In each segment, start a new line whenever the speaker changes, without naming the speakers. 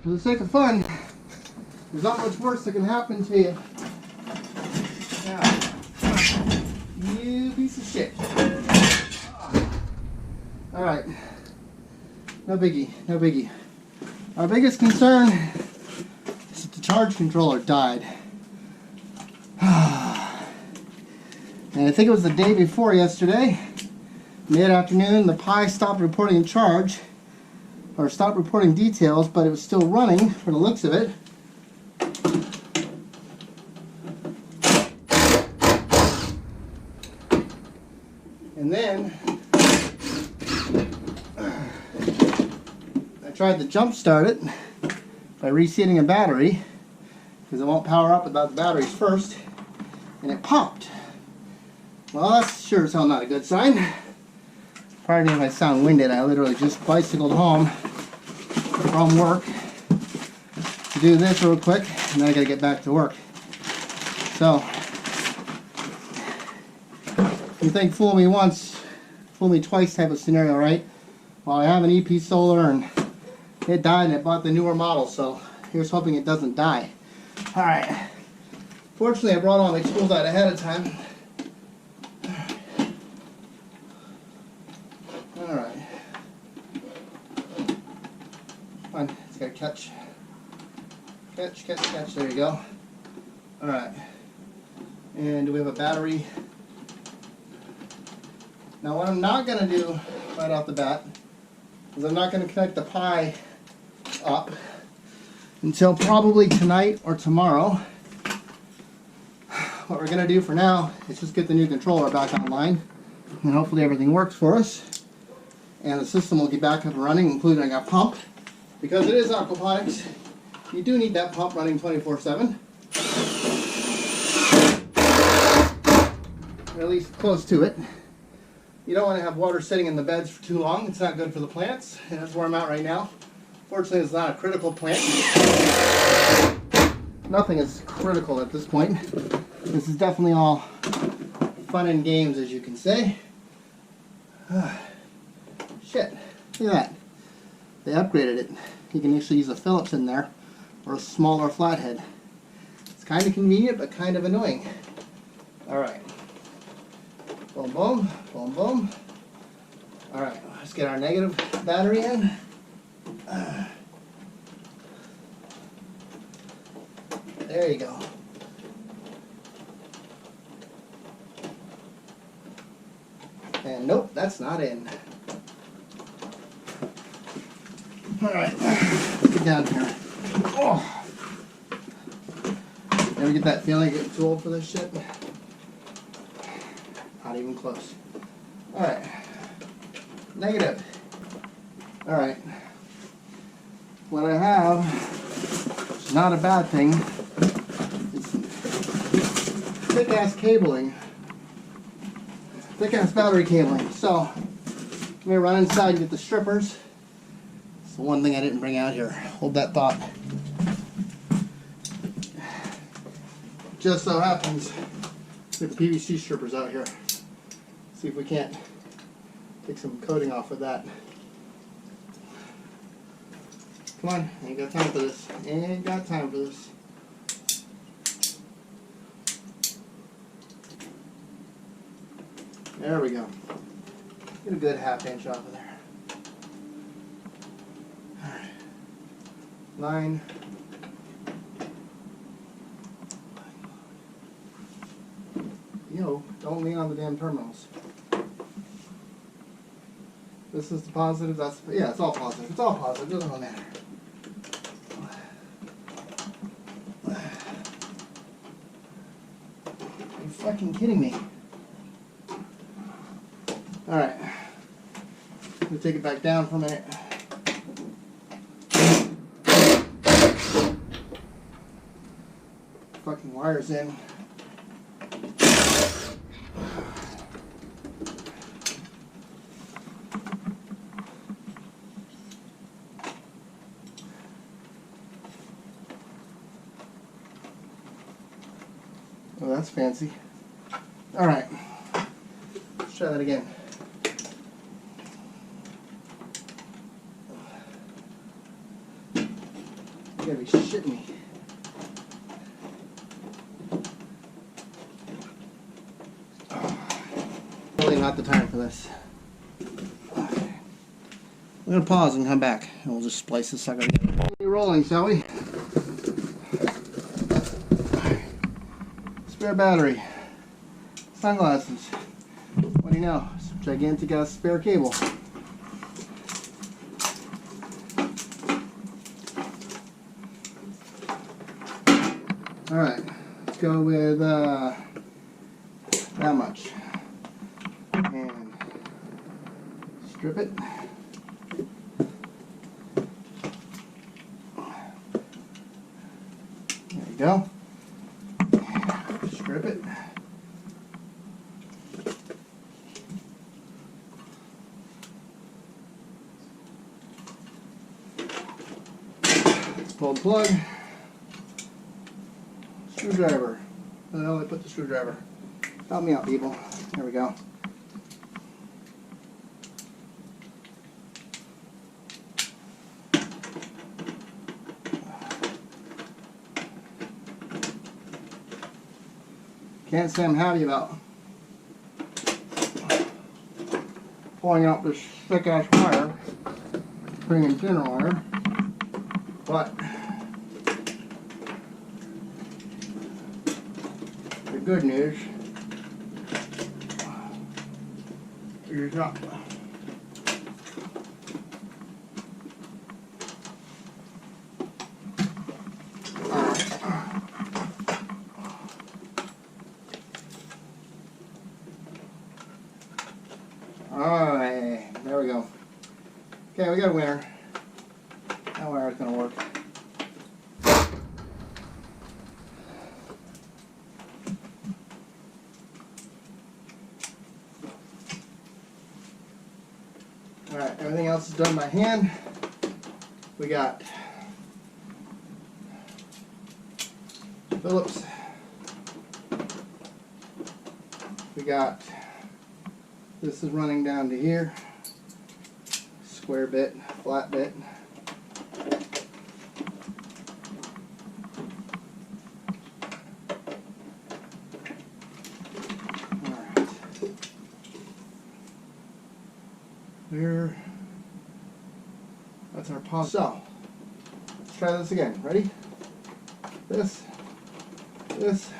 For the sake of fun, there's not much worse that can happen to you. Now, you piece of shit. Alright. No biggie, no biggie. Our biggest concern is that the charge controller died. And I think it was the day before yesterday, mid-afternoon, the Pi stopped reporting charge, or stopped reporting details, but it was still running for the looks of it. And then I tried to jump start it by reseating a battery, because it won't power up without the batteries first, and it popped. Well, that's sure as hell not a good sign. Pardon me if I sound winded. I literally just bicycled home from work to do this real quick, and then I gotta get back to work. So, you think fool me once, fool me twice type of scenario, right? Well, I have an EPSolar and it died and I bought the newer model, so here's hoping it doesn't die. Alright. Fortunately, I brought all my tools out ahead of time. Alright. Come on, it's gotta catch. Catch, catch, catch. There you go. Alright. And do we have a battery? Now what I'm not going to do right off the bat is I'm not going to connect the Pi up until probably tonight or tomorrow. What we're going to do for now is just get the new controller back online, and hopefully everything works for us. And the system will get back up and running, including our pump. Because it is aquaponics, you do need that pump running 24/7. Or at least close to it. You don't want to have water sitting in the beds for too long. It's not good for the plants. And that's where I'm at right now. Fortunately, it's not a critical plant. Nothing is critical at this point. This is definitely all fun and games, as you can say. Shit. Look at that. They upgraded it. You can actually use a Phillips in there, or a smaller flathead. It's kind of convenient, but kind of annoying. Alright. Boom, boom, boom, boom. Alright, let's get our negative battery in. There you go. And nope, that's not in. Alright, get down here. Oh. Ever get that feeling getting too old for this shit? Not even close. Alright. Negative. Alright. What I have, which is not a bad thing, is thick-ass cabling. Thick-ass battery cabling. So, let me run inside and get the strippers. It's the one thing I didn't bring out here. Hold that thought. Just so happens, get the PVC strippers out here. See if we can't take some coating off with that. Come on, ain't got time for this. Ain't got time for this. There we go. Get a good half-inch off of there. Alright. Line. Yo, don't lean on the damn terminals. This is the positive, that's, yeah, it's all positive. It's all positive, it doesn't really matter. Are you fucking kidding me? Alright. Let me take it back down for a minute. Fucking wires in. Oh, that's fancy. Alright. Let's try that again. You gotta be shitting me. Really not the time for this. Okay. We're gonna pause and come back, and we'll just splice this sucker together. Rolling, shall we? Spare battery, sunglasses. What do you know? Some gigantic ass spare cable. All right, let's go with that much, and strip it. There you go. Strip it. Let's pull the plug. Screwdriver. Where the hell did I put the screwdriver? Help me out, people. There we go. Can't say I'm happy about pulling out this thick ass wire, bringing thinner wire, but the good news is not. Alright, there we go. Okay, we got a winner. That wire is going to work. Alright, everything else is done by hand. We got Phillips. We got, this is running down to here. Square bit, flat bit. Alright. There. That's our pause. So, let's try this again. Ready? This. This.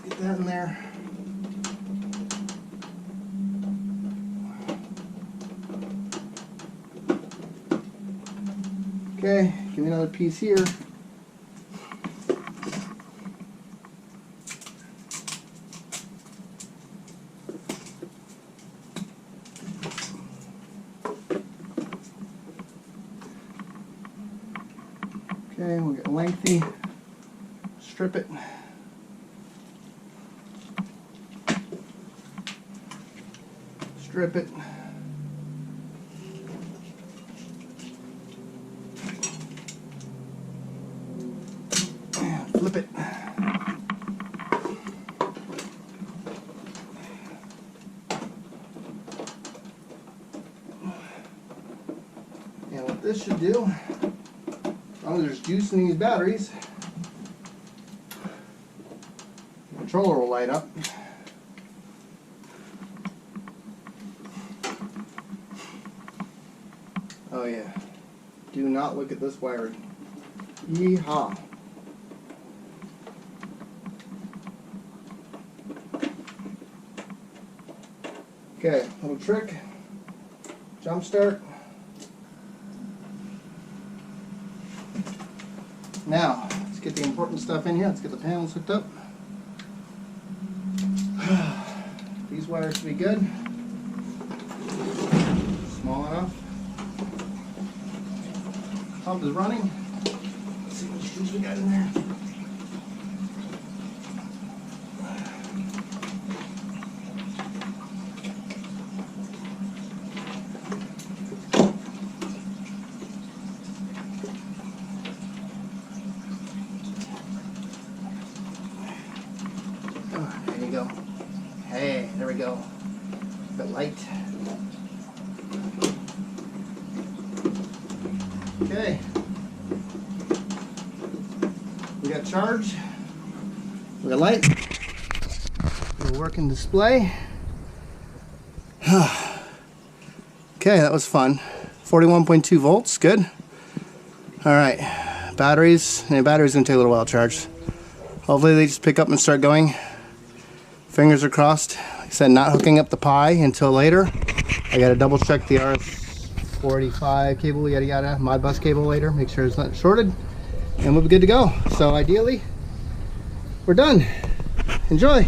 Get that in there. Okay, give me another piece here. Okay, we'll get lengthy, strip it. Strip it. Flip it. And what this should do, as long as there's juice in these batteries, the controller will light up. Oh yeah. Do not look at this wiring. Yeehaw. Okay, little trick. Jump start. Now, let's get the important stuff in here. Let's get the panels hooked up. These wires should be good. Small enough. Pump is running. Let's see what screws we got in there. There you go. Hey, there we go. A bit light. Okay. got charge. We got light. We'll working display. Okay, that was fun. 41.2 volts, good. All right, batteries. The battery's gonna take a little while to charge. Hopefully they just pick up and start going. Fingers are crossed. Like I said, not hooking up the Pi until later. I gotta double check the RS-485 cable, yada yada, Modbus cable later, make sure it's not shorted, and we'll be good to go. So ideally, we're done. Enjoy.